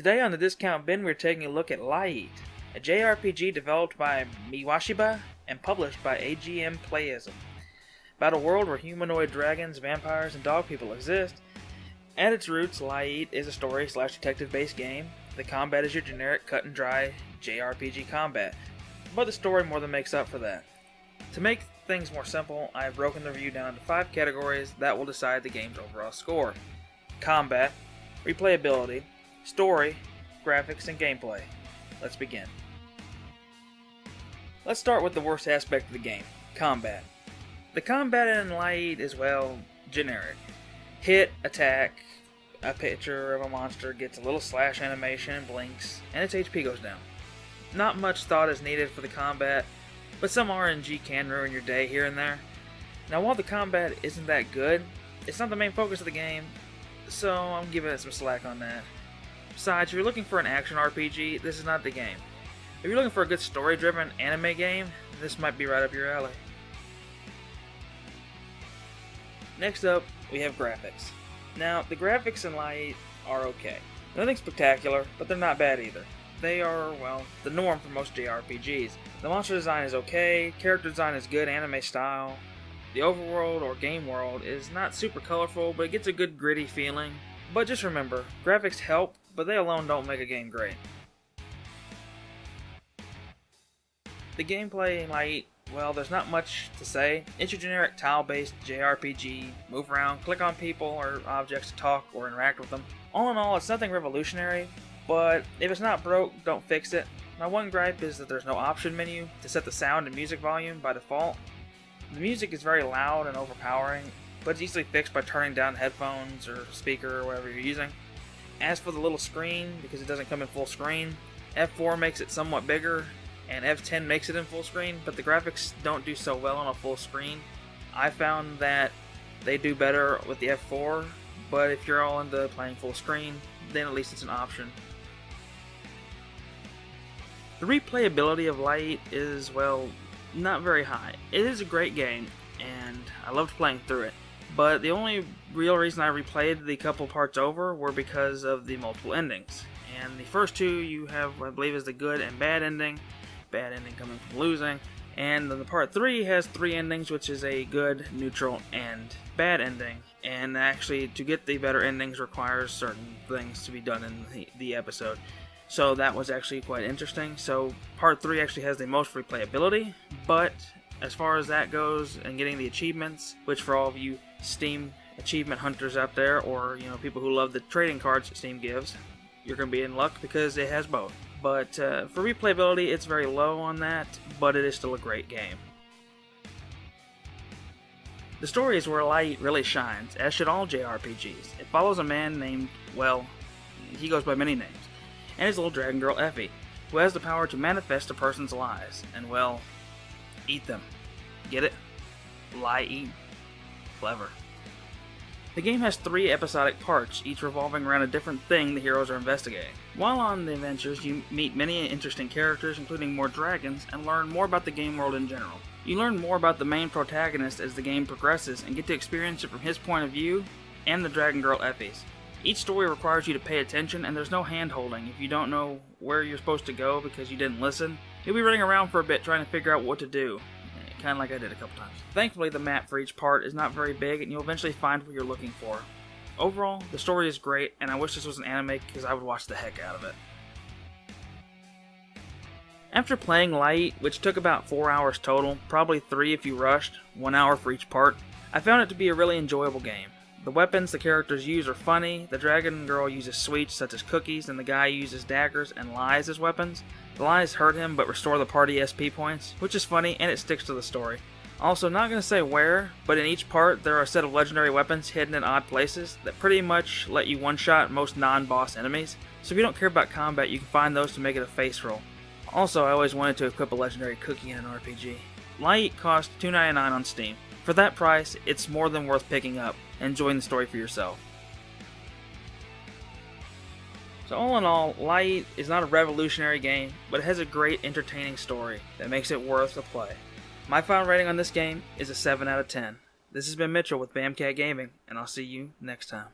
Today on the Discount Bin, we're taking a look at LiEat, a JRPG developed by Miwashiba and published by AGM Playism. About a world where humanoid dragons, vampires, and dog people exist. At its roots, LiEat is a story/detective-based game. The combat is your generic cut-and-dry JRPG combat, but the story more than makes up for that. To make things more simple, I have broken the review down into 5 categories that will decide the game's overall score: combat, replayability, story, graphics, and gameplay. Let's begin. Let's start with the worst aspect of the game: combat. The combat in LiEat is, well, generic. Hit, attack, a picture of a monster gets a little slash animation and blinks, and its HP goes down. Not much thought is needed for the combat, but some RNG can ruin your day here and there. Now, while the combat isn't that good, it's not the main focus of the game, so I'm giving it some slack on that. Besides, if you're looking for an action RPG, this is not the game. If you're looking for a good story-driven anime game, this might be right up your alley. Next up, we have graphics. Now, the graphics in LiEat are okay. Nothing spectacular, but they're not bad either. They are, well, the norm for most JRPGs. The monster design is okay, character design is good anime style. The overworld or game world is not super colorful, but it gets a good gritty feeling. But just remember, graphics help, but they alone don't make a game great. The gameplay in LiEat, well, there's not much to say. It's your generic tile-based JRPG. Move around, click on people or objects to talk or interact with them. All in all, it's nothing revolutionary, but if it's not broke, don't fix it. My one gripe is that there's no option menu to set the sound and music volume by default. The music is very loud and overpowering, but it's easily fixed by turning down headphones or speaker or whatever you're using. As for the little screen, because it doesn't come in full screen, F4 makes it somewhat bigger, and F10 makes it in full screen, but the graphics don't do so well on a full screen. I found that they do better with the F4, but if you're all into playing full screen, then at least it's an option. The replayability of LiEat is, well, not very high. It is a great game, and I loved playing through it, but the only real reason I replayed the couple parts over were because of the multiple endings. And the first two you have, I believe, is the good and bad ending. Bad ending coming from losing. And then the part 3 has 3 endings, which is a good, neutral, and bad ending. And actually, to get the better endings requires certain things to be done in the episode. So that was actually quite interesting. So part 3 actually has the most replayability, but as far as that goes, and getting the achievements, which for all of you Steam achievement hunters out there, or people who love the trading cards Steam gives, you're going to be in luck because it has both. But for replayability, it's very low on that, but it is still a great game. The story is where LiEat really shines, as should all JRPGs. It follows a man named, well, he goes by many names, and his little dragon girl Effie, who has the power to manifest a person's lies, and, well, eat them. Get it? LiEat. Clever. The game has 3 episodic parts, each revolving around a different thing the heroes are investigating. While on the adventures, you meet many interesting characters, including more dragons, and learn more about the game world in general. You learn more about the main protagonist as the game progresses, and get to experience it from his point of view, and the dragon girl Effie's. Each story requires you to pay attention, and there's no hand-holding. If you don't know where you're supposed to go because you didn't listen, you'll be running around for a bit trying to figure out what to do. Kind of like I did a couple times. Thankfully, the map for each part is not very big, and you'll eventually find what you're looking for. Overall, the story is great, and I wish this was an anime because I would watch the heck out of it. After playing LiEat, which took about 4 hours total, probably 3 if you rushed, 1 hour for each part, I found it to be a really enjoyable game. The weapons the characters use are funny, the dragon girl uses sweets such as cookies, and the guy uses daggers and lies as weapons. The lies hurt him but restore the party SP points, which is funny and it sticks to the story. Also, not going to say where, but in each part there are a set of legendary weapons hidden in odd places that pretty much let you one-shot most non-boss enemies, so if you don't care about combat you can find those to make it a face roll. Also, I always wanted to equip a legendary cookie in an RPG. LiEat cost $2.99 on Steam. For that price, it's more than worth picking up and enjoying the story for yourself. So all in all, LiEat is not a revolutionary game, but it has a great entertaining story that makes it worth a play. My final rating on this game is a 7 out of 10. This has been Mitchell with Bamcat Gaming, and I'll see you next time.